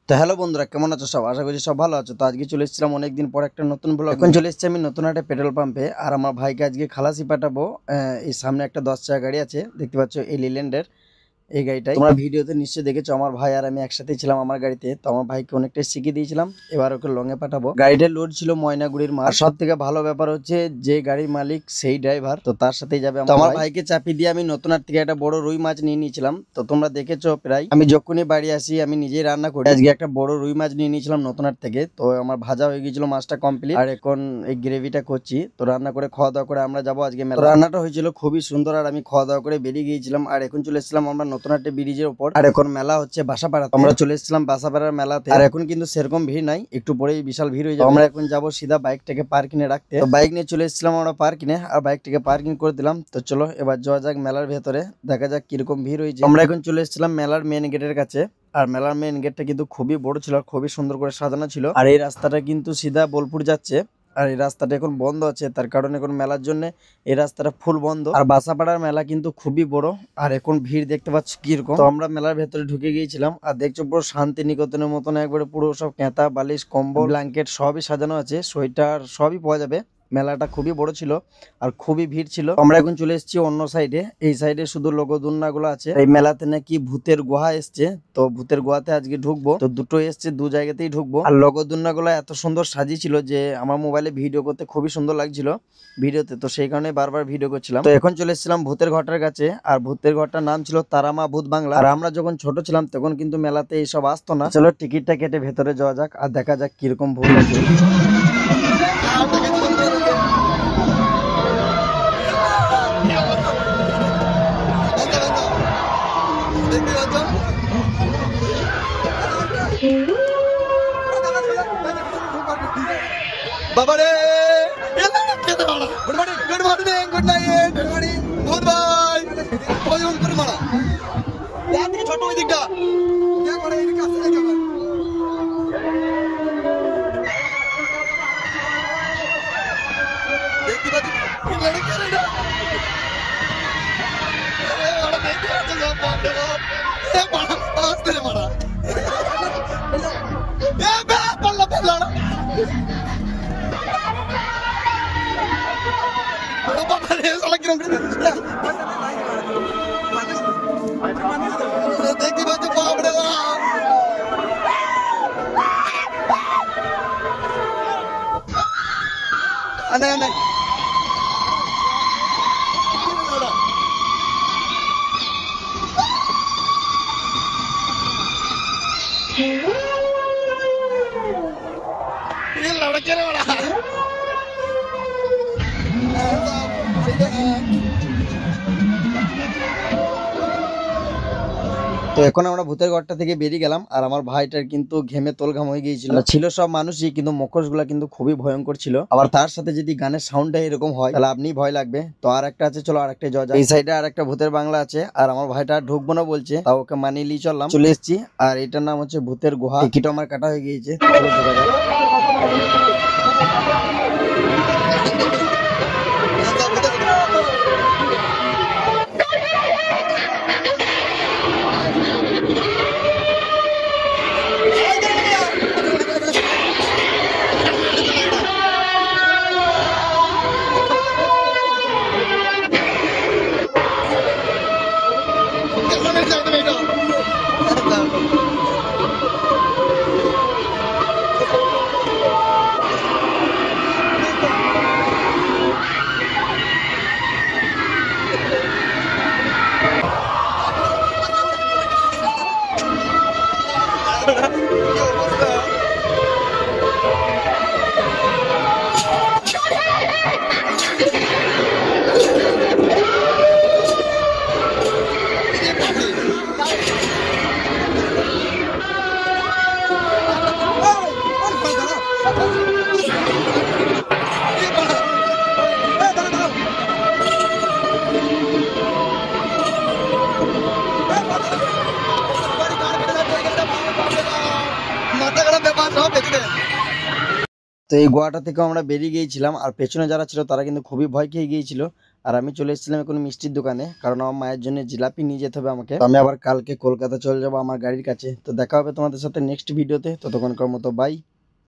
তো হ্যালো বন্ধুরা, কেমন আছো সব? আশা করছি সব ভালো আছো। তো আজকে চলে এসেছিলাম অনেকদিন পর একটা নতুন ব্লগ। এখন চলে এসেছি আমি নতুন একটা পেট্রোল পাম্পে, আর আমার ভাইকে আজকে খালাসি পাঠাবো। এই সামনে একটা 10 চাকা গাড়ি আছে, দেখতে পাচ্ছ এই লিল্যান্ডের এই গাড়িটাই। তোমরা ভিডিওতে নিশ্চয়ই দেখেছো, আমার ভাই আর আমি একসাথে ছিলাম আমার গাড়িতে। তো আমার ভাইকে অনেকটাই শিখিয়ে দিয়েছিলাম, এবার ওকে লংয়ে পাঠাবো। গাড়িটার লোড ছিল ময়নাগুড়ির মাল। সব থেকে ভালো ব্যাপার হচ্ছে যে গাড়ির মালিক সেই ড্রাইভার, তো তার সাথেই যাবে আমার ভাইকে চাপিয়ে দিয়ে আমি নতুন হাট থেকে একটা বড় রুই মাছ নিয়ে নিয়েছিলাম। তো তোমরা দেখেছো প্রায়, আমি যখনই বাড়ি আসি আমি নিজেই রান্না করি। আজকে একটা বড় রুই মাছ নিয়ে নিয়েছিলাম নতুন হাট থেকে। তো আমার ভাজা হয়ে গিয়েছিল মাছটা কমপ্লিট, আর এখন এই গ্রেভিটা করছি। তো রান্না করে খাওয়া দাওয়া করে আমরা যাবো আজকে মেলা। রান্নাটা হয়েছিল খুবই সুন্দর, আর আমি খাওয়া দাওয়া করে বেরিয়ে গিয়েছিলাম। আর এখন চলে এসেছিলাম আমরা নতুন হাটে ব্রিজের উপর, আর এখন মেলা হচ্ছে বাসাপাড়া। আমরা চলে এসেছিলাম বাসাপাড়ার মেলাতে, আর এখন কিন্তু সেরকম ভিড় নাই, একটু পরেই বিশাল ভিড় হয়ে যাবে। আমরা এখন যাবো সিধা বাইকটাকে পার্কিংয়ে রাখতে। তো বাইক নিয়ে চলে এসেছিলাম আমরা পার্কিংয়ে, আর বাইকটাকে পার্কিং করে দিলাম। তো চলো এবার যাওয়া যাক মেলার ভেতরে, দেখা যাক কিরকম ভিড় হয়েছে। আমরা এখন চলে এসেছিলাম মেলার মেন গেটের কাছে, আর মেলার মেন গেটটা কিন্তু খুবই বড় ছিল, আর খুবই সুন্দর করে সাজানো ছিল। আর এই রাস্তাটা কিন্তু সিধা বোলপুর যাচ্ছে, আর এই রাস্তাটা এখন বন্ধ আছে, তার কারণে এখন মেলার জন্য এই রাস্তাটা ফুল বন্ধ। আর বাসাপাড়ার মেলা কিন্তু খুবই বড়, আর এখন ভিড় দেখতে পাচ্ছ কিরকম। তো আমরা মেলার ভেতরে ঢুকে গিয়েছিলাম, আর দেখছো পুরো শান্তিনিকেতনের মতন একবারে পুরো সব কেঁতা বালিশ কম্বল ব্ল্যাঙ্কেট সবই সাজানো আছে, সোয়েটার সবই পাওয়া যাবে। মেলাটা খুবই বড় ছিল আর খুবই ভিড় ছিল। আমরা এখন চলে এসেছি অন্য সাইডে, এই সাইডে শুধু লোকদুন্না গুলো আছে। এই মেলাতে নাকি ভূতের গুহা এসছে, তো ভূতের গুহাতে আজকে ঢুকবো। তো দুটো এসছে, দু জায়গাতেই ঢুকবো। আর লোকদুন্না গুলো এত সুন্দর সাজিয়েছিল যে আমার মোবাইলে ভিডিও করতে খুবই সুন্দর লাগছিল ভিডিওতে, তো সেই কারণে বারবার ভিডিও করছিলাম। তো এখন চলে এসেছিলাম ভূতের ঘরটার কাছে, আর ভূতের ঘরটার নাম ছিল তারামা ভূত বাংলা। আর আমরা যখন ছোট ছিলাম তখন কিন্তু মেলাতে এইসব আসতো না। চলো টিকিটটা কেটে ভেতরে যাওয়া যাক, আর দেখা যাক কিরকম ভূত আছে। বাবারে good morning good night good morning ভূত ভাই কয়জন করে মারা দেখ থেকে ছোট ওই দিকটা দেখ বড় এই কাছে দেখো দেখতে পাচ্ছি কি লড়কে রে আরে ওরা দেখতে আছে সব বাপ রে বাপ এ মারা আস্তে রে মারা এ বে পাল্লা পাল্লা দেখতে পাচ্ছ বাপরে লড়কে রে বড়া তো এখন আমরা ভূতের ঘরটা থেকে বেরিয়ে গেলাম, আর আমার ভাইটার কিন্তু ঘেমে তোলঘাম হয়ে গিয়েছিল। ছিল সব মানুষই, কিন্তু মুখোশ গুলা কিন্তু খুবই ভয়ঙ্কর ছিল। আবার তার সাথে যদি গানের সাউন্ডটা এরকম হয় তাহলে আপনি ভয় লাগবে। তো আর একটা আছে, চলো আর একটা যাওয়া যায়। এই সাইডে আর একটা ভূতের বাংলা আছে, আর আমার ভাইটা ঢুকবো না বলছে, তাও ওকে মানিয়ে নিয়ে চললাম, চলে এসেছি। আর এটার নাম হচ্ছে ভূতের গুহা। টিকিট আমার কাটা হয়ে গিয়েছে, চলো ঢোকা যাক। তো এই গোয়াটা থেকে আমরা বেরিয়ে গিয়েছিলাম, আর পেছনে যারা ছিল তারা কিন্তু খুবই ভয় খেয়ে গিয়েছিল। আর আমি চলে এসেছিলাম এখন মিষ্টির দোকানে, কারণ আমার মায়ের জন্য জিলাপি নিয়ে যেতে হবে আমাকে। তো আমি আবার কালকে কলকাতা চলে যাবো আমার গাড়ির কাছে। তো দেখা হবে তোমাদের সাথে নেক্সট ভিডিওতে, ততক্ষণকার মতো বাই।